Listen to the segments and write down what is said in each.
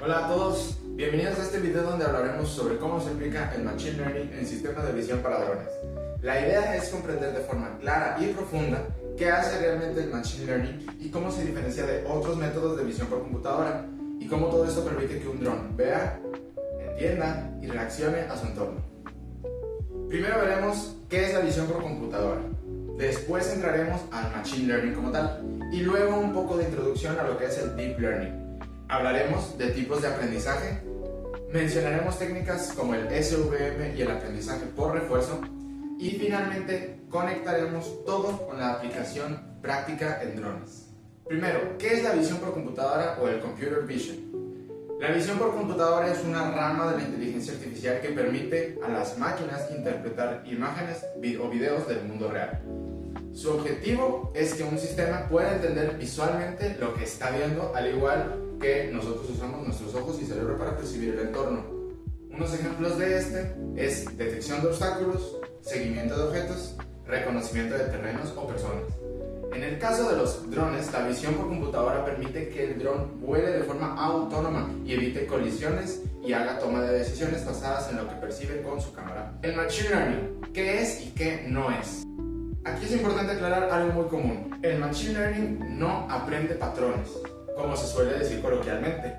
Hola a todos, bienvenidos a este video donde hablaremos sobre cómo se aplica el Machine Learning en sistemas de visión para drones. La idea es comprender de forma clara y profunda qué hace realmente el Machine Learning y cómo se diferencia de otros métodos de visión por computadora y cómo todo esto permite que un dron vea, entienda y reaccione a su entorno. Primero veremos qué es la visión por computadora, después entraremos al Machine Learning como tal y luego un poco de introducción a lo que es el Deep Learning. Hablaremos de tipos de aprendizaje, mencionaremos técnicas como el SVM y el aprendizaje por refuerzo y finalmente conectaremos todo con la aplicación práctica en drones. Primero, ¿qué es la visión por computadora o el Computer Vision? La visión por computadora es una rama de la inteligencia artificial que permite a las máquinas interpretar imágenes o videos del mundo real. Su objetivo es que un sistema pueda entender visualmente lo que está viendo, al igual que nosotros usamos nuestros ojos y cerebro para percibir el entorno. Unos ejemplos de este es detección de obstáculos, seguimiento de objetos, reconocimiento de terrenos o personas. En el caso de los drones, la visión por computadora permite que el dron vuele de forma autónoma y evite colisiones y haga toma de decisiones basadas en lo que percibe con su cámara. El Machine Learning, ¿qué es y qué no es? Aquí es importante aclarar algo muy común. El Machine Learning no aprende patrones, como se suele decir coloquialmente.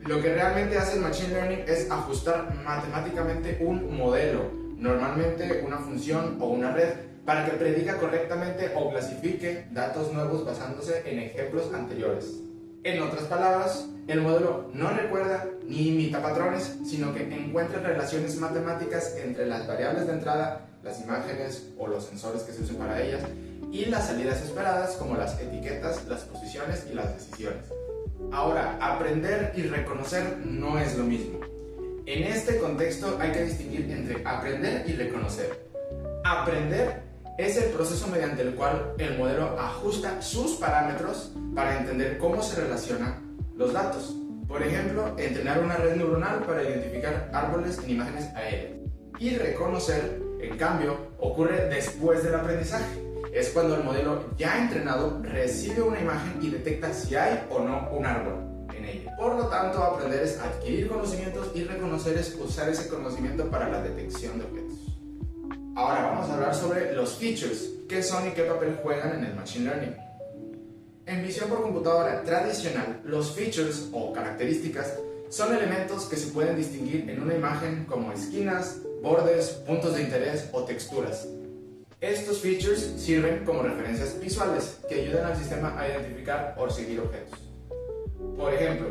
Lo que realmente hace el Machine Learning es ajustar matemáticamente un modelo, normalmente una función o una red, para que prediga correctamente o clasifique datos nuevos basándose en ejemplos anteriores. En otras palabras, el modelo no recuerda ni imita patrones, sino que encuentra relaciones matemáticas entre las variables de entrada, las imágenes o los sensores que se usen para ellas, y las salidas esperadas como las etiquetas, las posiciones y las decisiones. Ahora, aprender y reconocer no es lo mismo. En este contexto hay que distinguir entre aprender y reconocer. Aprender es el proceso mediante el cual el modelo ajusta sus parámetros para entender cómo se relacionan los datos. Por ejemplo, entrenar una red neuronal para identificar árboles en imágenes aéreas. Y reconocer, en cambio, ocurre después del aprendizaje. Es cuando el modelo ya entrenado recibe una imagen y detecta si hay o no un árbol en ella. Por lo tanto, aprender es adquirir conocimientos y reconocer es usar ese conocimiento para la detección de objetos. Ahora vamos a hablar sobre los features, qué son y qué papel juegan en el Machine Learning. En visión por computadora tradicional, los features o características son elementos que se pueden distinguir en una imagen como esquinas, bordes, puntos de interés o texturas. Estos features sirven como referencias visuales que ayudan al sistema a identificar o seguir objetos. Por ejemplo,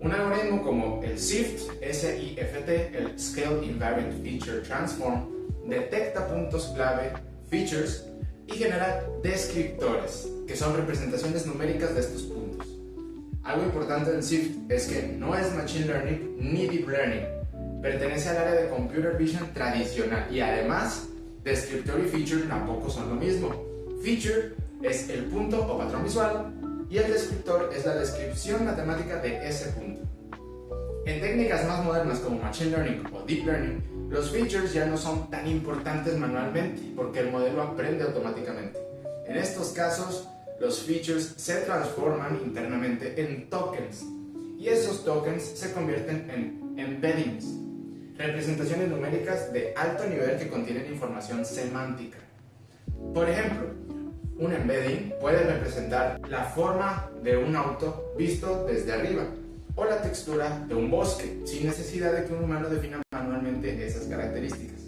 un algoritmo como el SIFT, S-I-F-T, el Scale Invariant Feature Transform, detecta puntos clave, features, y genera descriptores, que son representaciones numéricas de estos puntos. Algo importante del SIFT es que no es Machine Learning ni Deep Learning, pertenece al área de Computer Vision tradicional y además, descriptor y feature tampoco son lo mismo. Feature es el punto o patrón visual y el descriptor es la descripción matemática de ese punto. En técnicas más modernas como Machine Learning o Deep Learning, los features ya no son tan importantes manualmente porque el modelo aprende automáticamente. En estos casos, los features se transforman internamente en tokens y esos tokens se convierten en embeddings, representaciones numéricas de alto nivel que contienen información semántica. Por ejemplo, un embedding puede representar la forma de un auto visto desde arriba o la textura de un bosque, sin necesidad de que un humano defina manualmente esas características.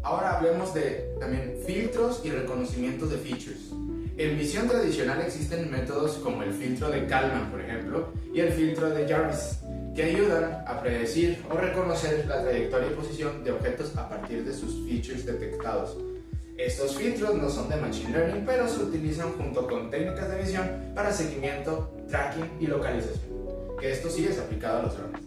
Ahora hablemos de también filtros y reconocimientos de features. En visión tradicional existen métodos como el filtro de Kalman, por ejemplo, y el filtro de Jarvis, que ayudan a predecir o reconocer la trayectoria y posición de objetos a partir de sus features detectados. Estos filtros no son de Machine Learning, pero se utilizan junto con técnicas de visión para seguimiento, tracking y localización, que esto sí es aplicado a los drones.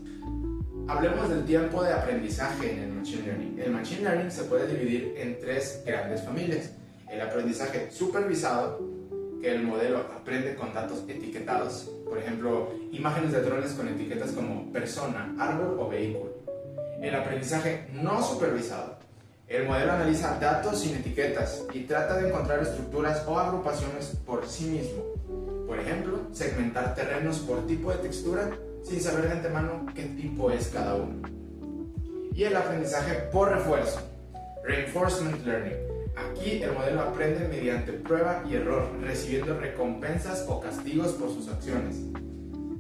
Hablemos del tiempo de aprendizaje en el Machine Learning. El Machine Learning se puede dividir en tres grandes familias. El aprendizaje supervisado, que el modelo aprende con datos etiquetados, por ejemplo, imágenes de drones con etiquetas como persona, árbol o vehículo. El aprendizaje no supervisado. El modelo analiza datos sin etiquetas y trata de encontrar estructuras o agrupaciones por sí mismo. Por ejemplo, segmentar terrenos por tipo de textura sin saber de antemano qué tipo es cada uno. Y el aprendizaje por refuerzo, Reinforcement Learning. Aquí el modelo aprende mediante prueba y error, recibiendo recompensas o castigos por sus acciones.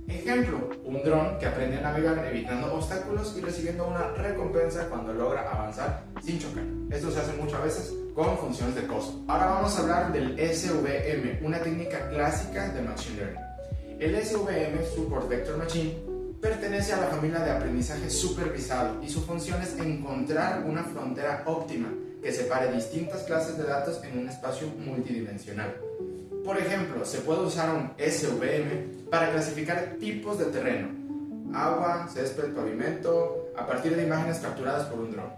Ejemplo, un dron que aprende a navegar evitando obstáculos y recibiendo una recompensa cuando logra avanzar sin chocar. Esto se hace muchas veces con funciones de costo. Ahora vamos a hablar del SVM, una técnica clásica de Machine Learning. El SVM, Support Vector Machine, pertenece a la familia de aprendizaje supervisado y su función es encontrar una frontera óptima que separe distintas clases de datos en un espacio multidimensional. Por ejemplo, se puede usar un SVM para clasificar tipos de terreno, agua, césped, pavimento, a partir de imágenes capturadas por un dron.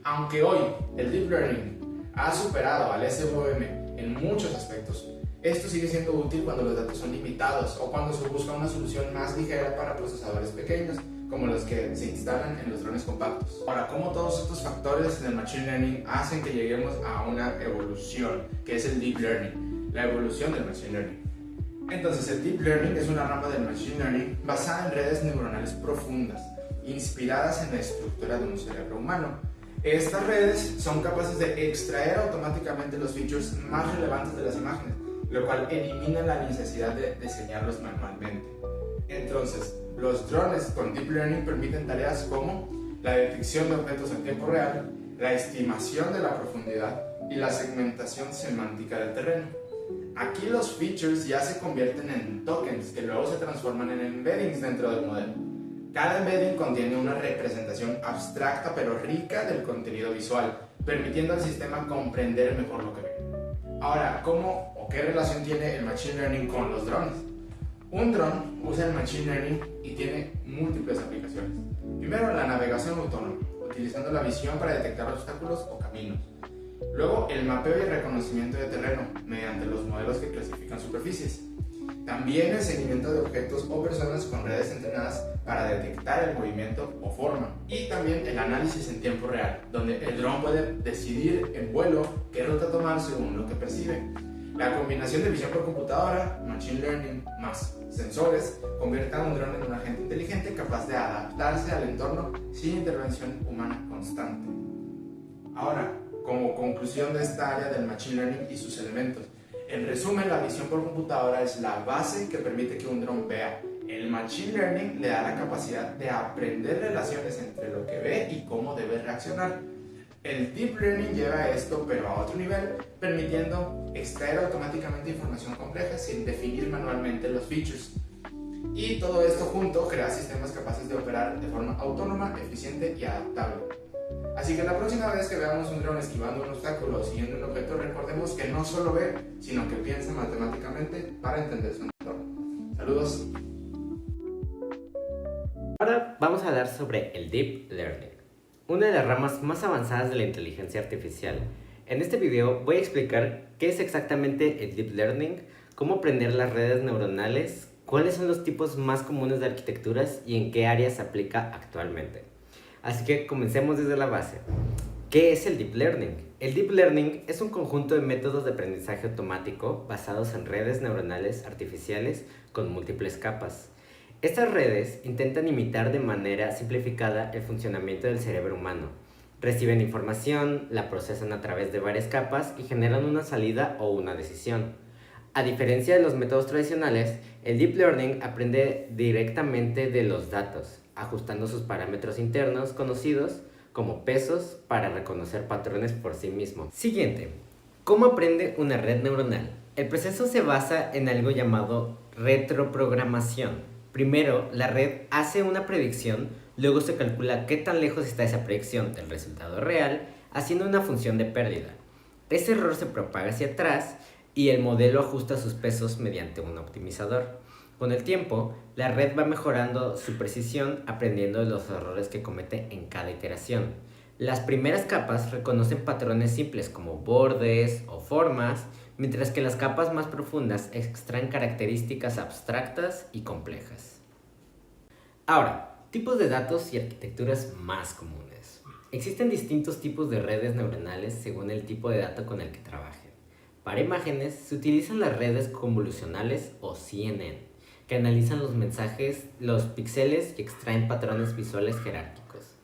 Aunque hoy el Deep Learning ha superado al SVM en muchos aspectos, esto sigue siendo útil cuando los datos son limitados o cuando se busca una solución más ligera para procesadores pequeños, como los que se instalan en los drones compactos. Ahora, ¿cómo todos estos factores del Machine Learning hacen que lleguemos a una evolución, que es el Deep Learning, la evolución del Machine Learning? Entonces, el Deep Learning es una rama del Machine Learning basada en redes neuronales profundas, inspiradas en la estructura de un cerebro humano. Estas redes son capaces de extraer automáticamente los features más relevantes de las imágenes, lo cual elimina la necesidad de diseñarlos manualmente. Entonces, los drones con Deep Learning permiten tareas como la detección de objetos en tiempo real, la estimación de la profundidad y la segmentación semántica del terreno. Aquí los features ya se convierten en tokens que luego se transforman en embeddings dentro del modelo. Cada embedding contiene una representación abstracta pero rica del contenido visual, permitiendo al sistema comprender mejor lo que ve. Ahora, ¿cómo o qué relación tiene el Machine Learning con los drones? Un dron usa el Machine Learning y tiene múltiples aplicaciones. Primero, la navegación autónoma, utilizando la visión para detectar obstáculos o caminos. Luego, el mapeo y el reconocimiento de terreno, mediante los modelos que clasifican superficies. También el seguimiento de objetos o personas con redes entrenadas para detectar el movimiento o forma. Y también el análisis en tiempo real, donde el dron puede decidir en vuelo qué ruta tomar según lo que percibe. La combinación de visión por computadora, Machine Learning más sensores convierte a un dron en un agente inteligente capaz de adaptarse al entorno sin intervención humana constante. Ahora, como conclusión de esta área del Machine Learning y sus elementos, en resumen, la visión por computadora es la base que permite que un dron vea. El Machine Learning le da la capacidad de aprender relaciones entre lo que ve y cómo debe reaccionar. El Deep Learning lleva esto pero a otro nivel, permitiendo extraer automáticamente información compleja sin definir manualmente los features. Y todo esto junto crea sistemas capaces de operar de forma autónoma, eficiente y adaptable. Así que la próxima vez que veamos un dron esquivando un obstáculo o siguiendo un objeto, recordemos que no solo ve, sino que piensa matemáticamente para entender su entorno. Saludos. Ahora vamos a hablar sobre el Deep Learning, una de las ramas más avanzadas de la inteligencia artificial. En este video voy a explicar qué es exactamente el Deep Learning, cómo aprender las redes neuronales, cuáles son los tipos más comunes de arquitecturas y en qué áreas se aplica actualmente. Así que comencemos desde la base. ¿Qué es el Deep Learning? El Deep Learning es un conjunto de métodos de aprendizaje automático basados en redes neuronales artificiales con múltiples capas. Estas redes intentan imitar de manera simplificada el funcionamiento del cerebro humano. Reciben información, la procesan a través de varias capas y generan una salida o una decisión. A diferencia de los métodos tradicionales, el Deep Learning aprende directamente de los datos, ajustando sus parámetros internos conocidos como pesos para reconocer patrones por sí mismo. Siguiente, ¿cómo aprende una red neuronal? El proceso se basa en algo llamado retroprogramación. Primero, la red hace una predicción, luego se calcula qué tan lejos está esa predicción del resultado real, haciendo una función de pérdida. Ese error se propaga hacia atrás y el modelo ajusta sus pesos mediante un optimizador. Con el tiempo, la red va mejorando su precisión aprendiendo de los errores que comete en cada iteración. Las primeras capas reconocen patrones simples como bordes o formas, mientras que las capas más profundas extraen características abstractas y complejas. Ahora, tipos de datos y arquitecturas más comunes. Existen distintos tipos de redes neuronales según el tipo de dato con el que trabajen. Para imágenes se utilizan las redes convolucionales o CNN, que analizan los mensajes, los píxeles y extraen patrones visuales jerárquicos.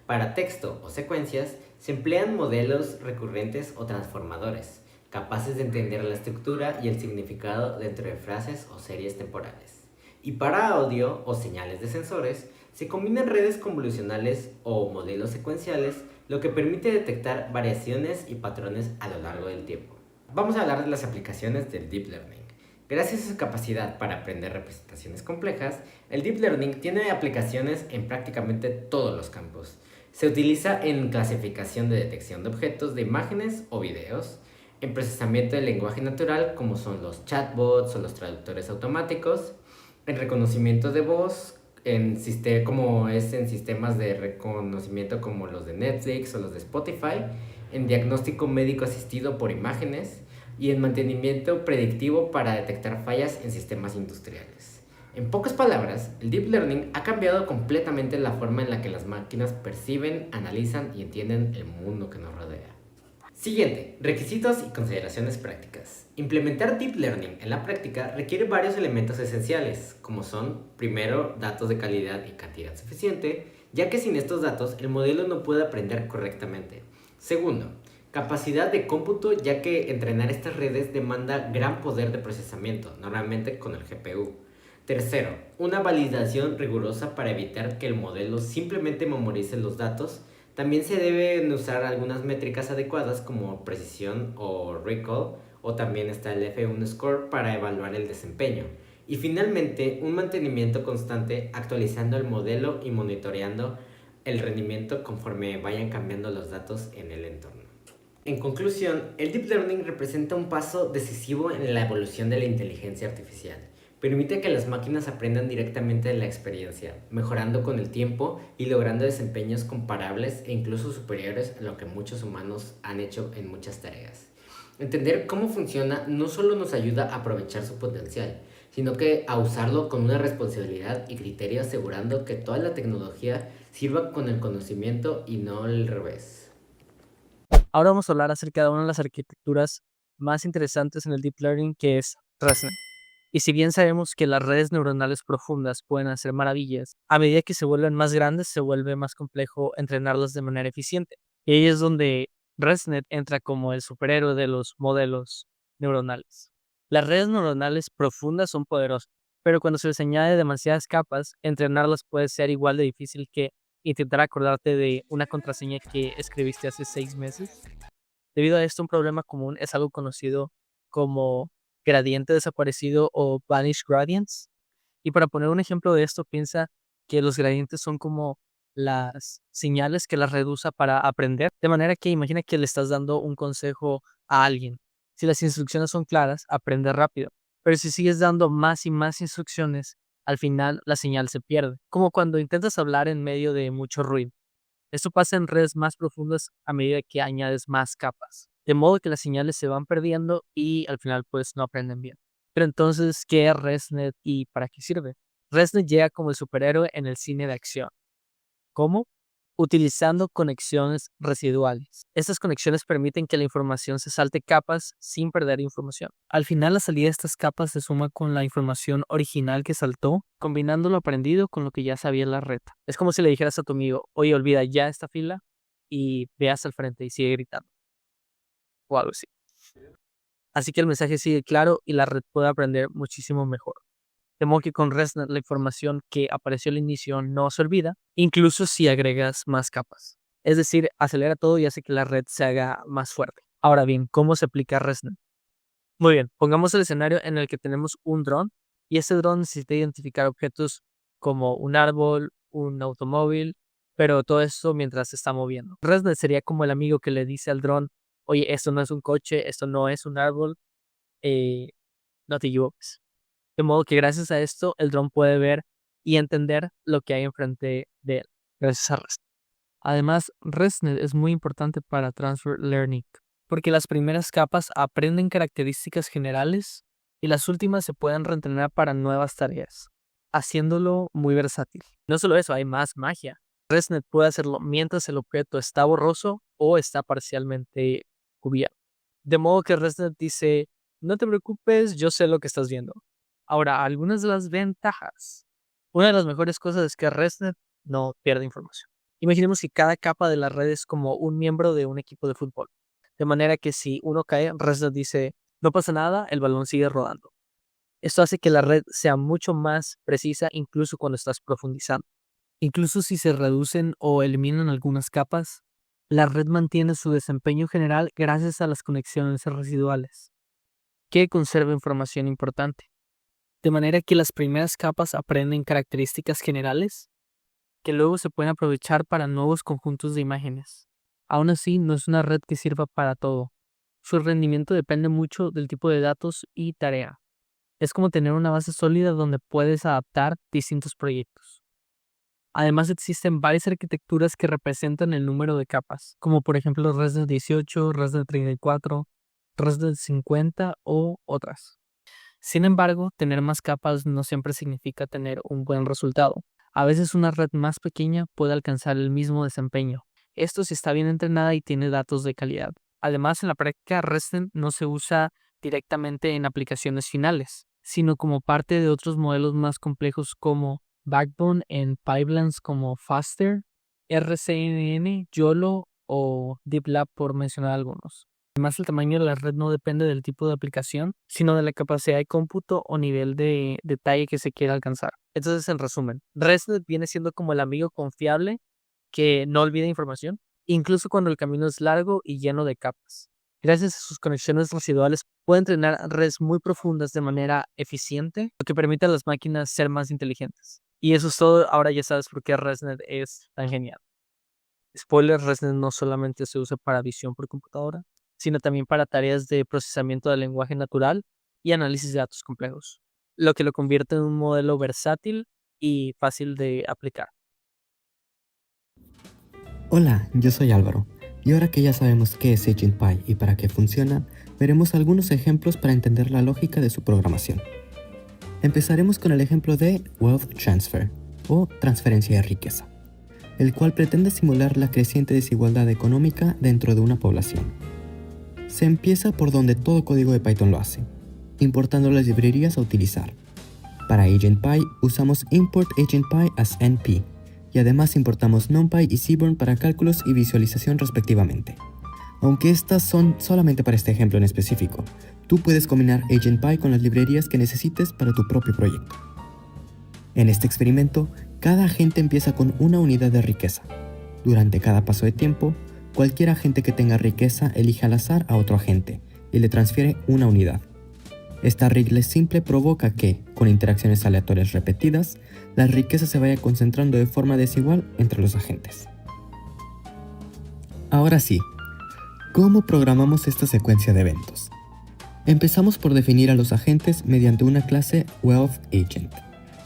Para texto o secuencias se emplean modelos recurrentes o transformadores, capaces de entender la estructura y el significado dentro de frases o series temporales. Y para audio o señales de sensores, se combinan redes convolucionales o modelos secuenciales, lo que permite detectar variaciones y patrones a lo largo del tiempo. Vamos a hablar de las aplicaciones del Deep Learning. Gracias a su capacidad para aprender representaciones complejas, el Deep Learning tiene aplicaciones en prácticamente todos los campos. Se utiliza en clasificación de detección de objetos de imágenes o videos, en procesamiento de lenguaje natural como son los chatbots o los traductores automáticos, en reconocimiento de voz, como es en sistemas de reconocimiento como los de Netflix o los de Spotify, en diagnóstico médico asistido por imágenes y en mantenimiento predictivo para detectar fallas en sistemas industriales. En pocas palabras, el Deep Learning ha cambiado completamente la forma en la que las máquinas perciben, analizan y entienden el mundo que nos rodea. Siguiente, requisitos y consideraciones prácticas. Implementar Deep Learning en la práctica requiere varios elementos esenciales, como son, primero, datos de calidad y cantidad suficiente, ya que sin estos datos el modelo no puede aprender correctamente. Segundo, capacidad de cómputo, ya que entrenar estas redes demanda gran poder de procesamiento, normalmente con el GPU. Tercero, una validación rigurosa para evitar que el modelo simplemente memorice los datos. También se deben usar algunas métricas adecuadas como precisión o recall, o también está el F1 score para evaluar el desempeño. Y finalmente, un mantenimiento constante actualizando el modelo y monitoreando el rendimiento conforme vayan cambiando los datos en el entorno. En conclusión, el Deep Learning representa un paso decisivo en la evolución de la inteligencia artificial. Permite que las máquinas aprendan directamente de la experiencia, mejorando con el tiempo y logrando desempeños comparables e incluso superiores a lo que muchos humanos han hecho en muchas tareas. Entender cómo funciona no solo nos ayuda a aprovechar su potencial, sino que a usarlo con una responsabilidad y criterio, asegurando que toda la tecnología sirva con el conocimiento y no al revés. Ahora vamos a hablar acerca de una de las arquitecturas más interesantes en el Deep Learning, que es ResNet. Y si bien sabemos que las redes neuronales profundas pueden hacer maravillas, a medida que se vuelven más grandes se vuelve más complejo entrenarlas de manera eficiente. Y ahí es donde ResNet entra como el superhéroe de los modelos neuronales. Las redes neuronales profundas son poderosas, pero cuando se les añade demasiadas capas, entrenarlas puede ser igual de difícil que intentar acordarte de una contraseña que escribiste hace 6 meses. Debido a esto, un problema común es algo conocido como gradiente desaparecido o vanished gradients. Y para poner un ejemplo de esto, piensa que los gradientes son como las señales que la red usa para aprender. De manera que imagina que le estás dando un consejo a alguien. Si las instrucciones son claras, aprende rápido. Pero si sigues dando más y más instrucciones, al final la señal se pierde. Como cuando intentas hablar en medio de mucho ruido. Esto pasa en redes más profundas a medida que añades más capas. De modo que las señales se van perdiendo y al final pues no aprenden bien. Pero entonces, ¿qué es ResNet y para qué sirve? ResNet llega como el superhéroe en el cine de acción. ¿Cómo? Utilizando conexiones residuales. Estas conexiones permiten que la información se salte capas sin perder información. Al final, la salida de estas capas se suma con la información original que saltó, combinando lo aprendido con lo que ya sabía la red. Es como si le dijeras a tu amigo, oye, olvida ya esta fila y veas al frente y sigue gritando. O algo así. Así que el mensaje sigue claro y la red puede aprender muchísimo mejor. De modo que con ResNet la información que apareció al inicio no se olvida, incluso si agregas más capas. Es decir, acelera todo y hace que la red se haga más fuerte. Ahora bien, ¿cómo se aplica ResNet? Muy bien, pongamos el escenario en el que tenemos un dron y ese dron necesita identificar objetos como un árbol, un automóvil, pero todo eso mientras se está moviendo. ResNet sería como el amigo que le dice al dron, oye, esto no es un coche, esto no es un árbol, no te equivoques. De modo que gracias a esto el dron puede ver y entender lo que hay enfrente de él, gracias a ResNet. Además, ResNet es muy importante para Transfer Learning, porque las primeras capas aprenden características generales y las últimas se pueden reentrenar para nuevas tareas, haciéndolo muy versátil. No solo eso, hay más magia. ResNet puede hacerlo mientras el objeto está borroso o está parcialmente cubierto. De modo que ResNet dice, no te preocupes, yo sé lo que estás viendo. Ahora, algunas de las ventajas. Una de las mejores cosas es que ResNet no pierde información. Imaginemos que cada capa de la red es como un miembro de un equipo de fútbol. De manera que si uno cae, ResNet dice, no pasa nada, el balón sigue rodando. Esto hace que la red sea mucho más precisa incluso cuando estás profundizando. Incluso si se reducen o eliminan algunas capas, la red mantiene su desempeño general gracias a las conexiones residuales, que conserva información importante. De manera que las primeras capas aprenden características generales que luego se pueden aprovechar para nuevos conjuntos de imágenes. Aún así, no es una red que sirva para todo. Su rendimiento depende mucho del tipo de datos y tarea. Es como tener una base sólida donde puedes adaptar distintos proyectos. Además, existen varias arquitecturas que representan el número de capas, como por ejemplo ResNet 18, ResNet 34, ResNet 50 o otras. Sin embargo, tener más capas no siempre significa tener un buen resultado. A veces una red más pequeña puede alcanzar el mismo desempeño. Esto si está bien entrenada y tiene datos de calidad. Además, en la práctica, ResNet no se usa directamente en aplicaciones finales, sino como parte de otros modelos más complejos como Backbone en pipelines como Faster, RCNN, YOLO o DeepLab, por mencionar algunos. Además, el tamaño de la red no depende del tipo de aplicación, sino de la capacidad de cómputo o nivel de detalle que se quiera alcanzar. Entonces, en resumen, ResNet viene siendo como el amigo confiable que no olvida información, incluso cuando el camino es largo y lleno de capas. Gracias a sus conexiones residuales, puede entrenar redes muy profundas de manera eficiente, lo que permite a las máquinas ser más inteligentes. Y eso es todo. Ahora ya sabes por qué ResNet es tan genial. Spoiler, ResNet no solamente se usa para visión por computadora, sino también para tareas de procesamiento del lenguaje natural y análisis de datos complejos, lo que lo convierte en un modelo versátil y fácil de aplicar. Hola, yo soy Álvaro, y ahora que ya sabemos qué es AgentPy y para qué funciona, veremos algunos ejemplos para entender la lógica de su programación. Empezaremos con el ejemplo de Wealth Transfer, o transferencia de riqueza, el cual pretende simular la creciente desigualdad económica dentro de una población. Se empieza por donde todo código de Python lo hace, importando las librerías a utilizar. Para AgentPy usamos import AgentPy as NP, y además importamos NumPy y Seaborn para cálculos y visualización respectivamente. Aunque estas son solamente para este ejemplo en específico, tú puedes combinar AgentPy con las librerías que necesites para tu propio proyecto. En este experimento, cada agente empieza con una unidad de riqueza. Durante cada paso de tiempo, cualquier agente que tenga riqueza elige al azar a otro agente y le transfiere una unidad. Esta regla simple provoca que, con interacciones aleatorias repetidas, la riqueza se vaya concentrando de forma desigual entre los agentes. Ahora sí, ¿cómo programamos esta secuencia de eventos? Empezamos por definir a los agentes mediante una clase WealthAgent.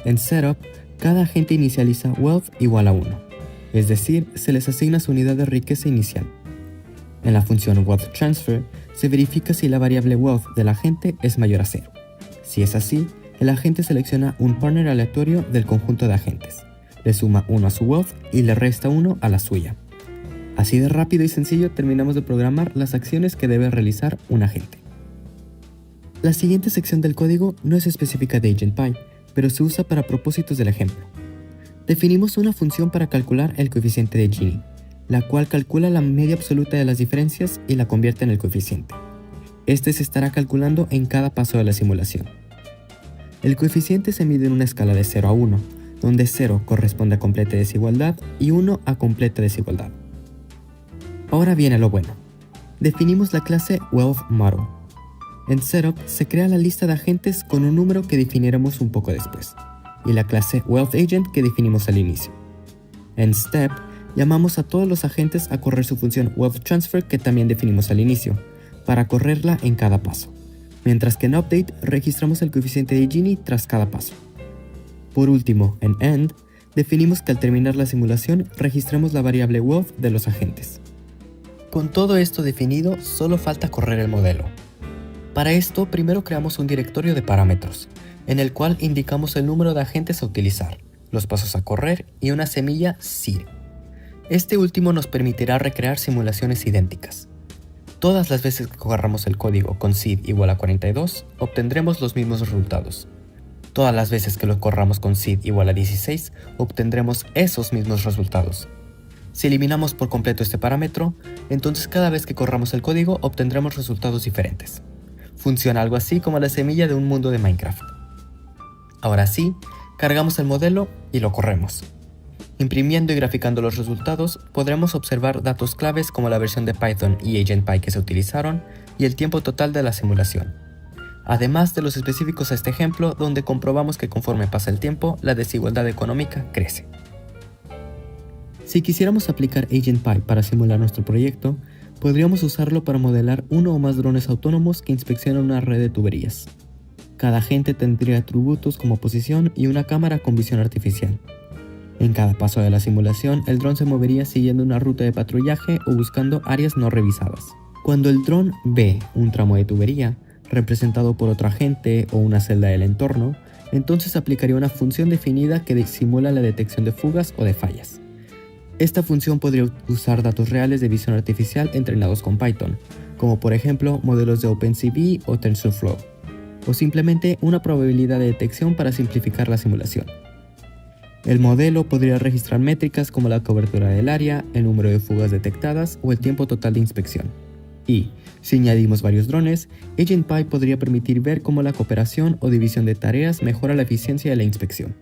En Setup, cada agente inicializa Wealth igual a 1, es decir, se les asigna su unidad de riqueza inicial. En la función WealthTransfer, se verifica si la variable Wealth del agente es mayor a 0. Si es así, el agente selecciona un partner aleatorio del conjunto de agentes, le suma 1 a su Wealth y le resta 1 a la suya. Así de rápido y sencillo terminamos de programar las acciones que debe realizar un agente. La siguiente sección del código no es específica de AgentPy, pero se usa para propósitos del ejemplo. Definimos una función para calcular el coeficiente de Gini, la cual calcula la media absoluta de las diferencias y la convierte en el coeficiente. Este se estará calculando en cada paso de la simulación. El coeficiente se mide en una escala de 0 a 1, donde 0 corresponde a completa desigualdad y 1 a completa desigualdad. Ahora viene lo bueno. Definimos la clase WealthModel. En Setup se crea la lista de agentes con un número que definiremos un poco después, y la clase WealthAgent que definimos al inicio. En Step llamamos a todos los agentes a correr su función WealthTransfer que también definimos al inicio, para correrla en cada paso, mientras que en Update registramos el coeficiente de Gini tras cada paso. Por último, en End, definimos que al terminar la simulación registremos la variable Wealth de los agentes. Con todo esto definido, solo falta correr el modelo. Para esto, primero creamos un directorio de parámetros, en el cual indicamos el número de agentes a utilizar, los pasos a correr y una semilla seed. Este último nos permitirá recrear simulaciones idénticas. Todas las veces que corramos el código con seed igual a 42, obtendremos los mismos resultados. Todas las veces que lo corramos con seed igual a 16, obtendremos esos mismos resultados. Si eliminamos por completo este parámetro, entonces cada vez que corramos el código obtendremos resultados diferentes. Funciona algo así como la semilla de un mundo de Minecraft. Ahora sí, cargamos el modelo y lo corremos. Imprimiendo y graficando los resultados, podremos observar datos claves como la versión de Python y AgentPy que se utilizaron y el tiempo total de la simulación. Además de los específicos a este ejemplo, donde comprobamos que conforme pasa el tiempo, la desigualdad económica crece. Si quisiéramos aplicar AgentPy para simular nuestro proyecto, podríamos usarlo para modelar uno o más drones autónomos que inspeccionan una red de tuberías. Cada agente tendría atributos como posición y una cámara con visión artificial. En cada paso de la simulación, el dron se movería siguiendo una ruta de patrullaje o buscando áreas no revisadas. Cuando el dron ve un tramo de tubería, representado por otro agente o una celda del entorno, entonces aplicaría una función definida que simula la detección de fugas o de fallas. Esta función podría usar datos reales de visión artificial entrenados con Python, como por ejemplo modelos de OpenCV o TensorFlow, o simplemente una probabilidad de detección para simplificar la simulación. El modelo podría registrar métricas como la cobertura del área, el número de fugas detectadas o el tiempo total de inspección. Y, si añadimos varios drones, AgentPy podría permitir ver cómo la cooperación o división de tareas mejora la eficiencia de la inspección.